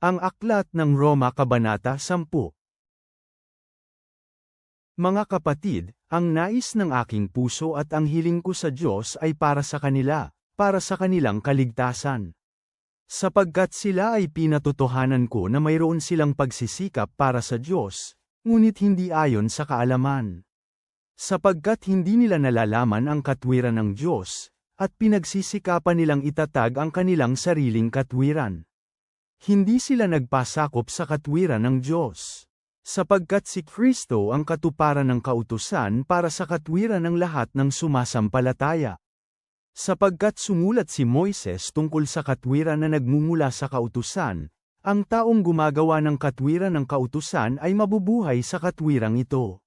Ang Aklat ng Roma Kabanata 10. Mga kapatid, ang nais ng aking puso at ang hiling ko sa Diyos ay para sa kanila, para sa kanilang kaligtasan. Sapagkat sila ay pinatotohanan ko na mayroon silang pagsisikap para sa Diyos, ngunit hindi ayon sa kaalaman. Sapagkat hindi nila nalalaman ang katwiran ng Diyos, at pinagsisikapan nilang itatag ang kanilang sariling katwiran. Hindi sila nagpasakop sa katwiran ng Diyos. Sapagkat si Kristo ang katuparan ng kautusan para sa katwiran ng lahat ng sumasampalataya. Sapagkat sumulat si Moises tungkol sa katwiran na nagmumula sa kautusan, ang taong gumagawa ng katwiran ng kautusan ay mabubuhay sa katwirang ito.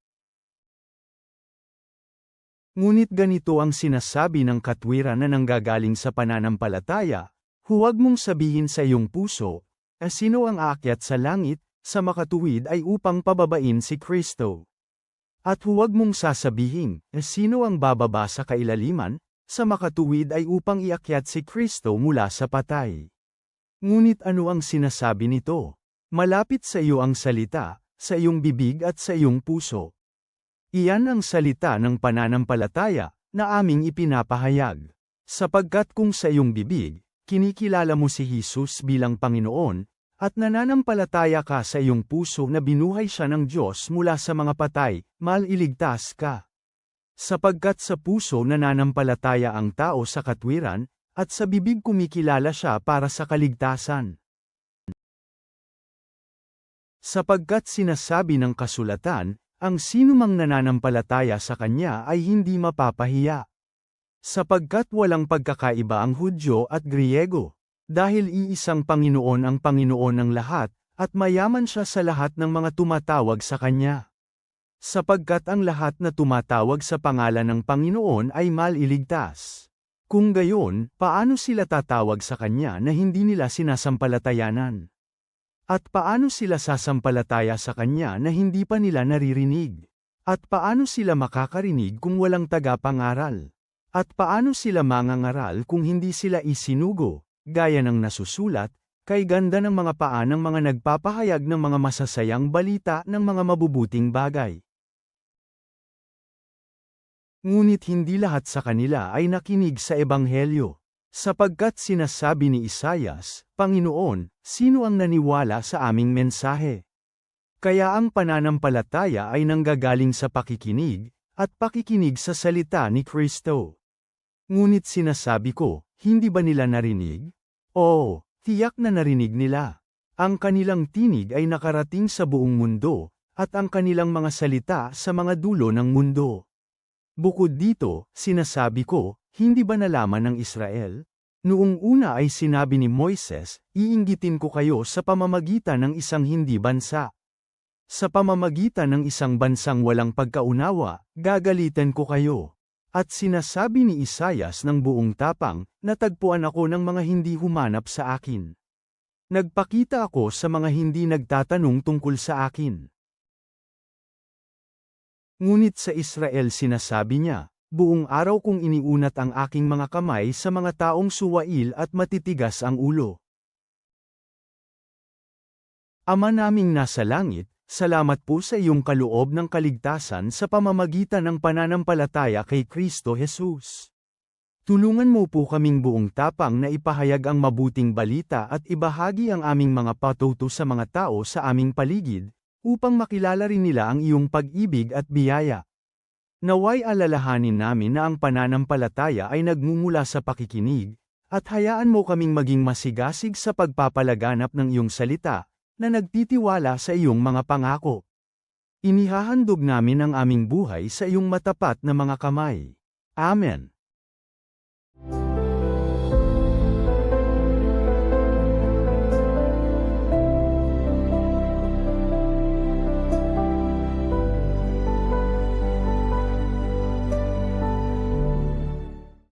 Ngunit ganito ang sinasabi ng katwiran na nanggagaling sa pananampalataya. Huwag mong sabihin sa iyong puso, sino ang aakyat sa langit, sa makatuwid ay upang pababain si Kristo. At huwag mong sasabihin, sino ang bababa sa kailaliman, sa makatuwid ay upang iakyat si Kristo mula sa patay. Ngunit ano ang sinasabi nito? Malapit sa iyo ang salita, sa iyong bibig at sa iyong puso. Iyan ang salita ng pananampalataya, na aming ipinapahayag. Sapagkat kung sa iyong bibig, kinikilala mo si Jesus bilang Panginoon, at nananampalataya ka sa iyong puso na binuhay siya ng Diyos mula sa mga patay, maliligtas ka. Sapagkat sa puso nananampalataya ang tao sa katwiran, at sa bibig kumikilala siya para sa kaligtasan. Sapagkat sinasabi ng kasulatan, ang sinumang nananampalataya sa Kanya ay hindi mapapahiya. Sapagkat walang pagkakaiba ang Hudyo at Griego, dahil iisang Panginoon ang Panginoon ng lahat, at mayaman siya sa lahat ng mga tumatawag sa Kanya. Sapagkat ang lahat na tumatawag sa pangalan ng Panginoon ay maliligtas. Kung gayon, paano sila tatawag sa Kanya na hindi nila sinasampalatayanan? At paano sila sasampalataya sa Kanya na hindi pa nila naririnig? At paano sila makakarinig kung walang tagapangaral? At paano sila mangangaral kung hindi sila isinugo, gaya ng nasusulat, kay ganda ng mga paa ng mga nagpapahayag ng mga masasayang balita ng mga mabubuting bagay. Ngunit hindi lahat sa kanila ay nakinig sa Ebanghelyo. Sapagkat sinasabi ni Isayas, Panginoon, sino ang naniwala sa aming mensahe? Kaya ang pananampalataya ay nanggagaling sa pakikinig, at pakikinig sa salita ni Kristo. Ngunit sinasabi ko, hindi ba nila narinig? Oo, tiyak na narinig nila. Ang kanilang tinig ay nakarating sa buong mundo, at ang kanilang mga salita sa mga dulo ng mundo. Bukod dito, sinasabi ko, hindi ba nalaman ng Israel? Noong una ay sinabi ni Moises, iinggitin ko kayo sa pamamagitan ng isang hindi bansa. Sa pamamagitan ng isang bansang walang pagkaunawa, gagalitan ko kayo. At sinasabi ni Isayas ng buong tapang, natagpuan ako ng mga hindi humanap sa akin. Nagpakita ako sa mga hindi nagtatanong tungkol sa akin. Ngunit sa Israel sinasabi niya, buong araw kong iniunat ang aking mga kamay sa mga taong suwail at matitigas ang ulo. Ama naming nasa langit, salamat po sa iyong kaloob ng kaligtasan sa pamamagitan ng pananampalataya kay Kristo Jesus. Tulungan mo po kaming buong tapang na ipahayag ang mabuting balita at ibahagi ang aming mga patuto sa mga tao sa aming paligid, upang makilala rin nila ang iyong pag-ibig at biyaya. Naway alalahanin namin na ang pananampalataya ay nagmumula sa pakikinig, at hayaan mo kaming maging masigasig sa pagpapalaganap ng iyong salita, na nagtitiwala sa iyong mga pangako. Inihahandog namin ang aming buhay sa iyong matapat na mga kamay. Amen.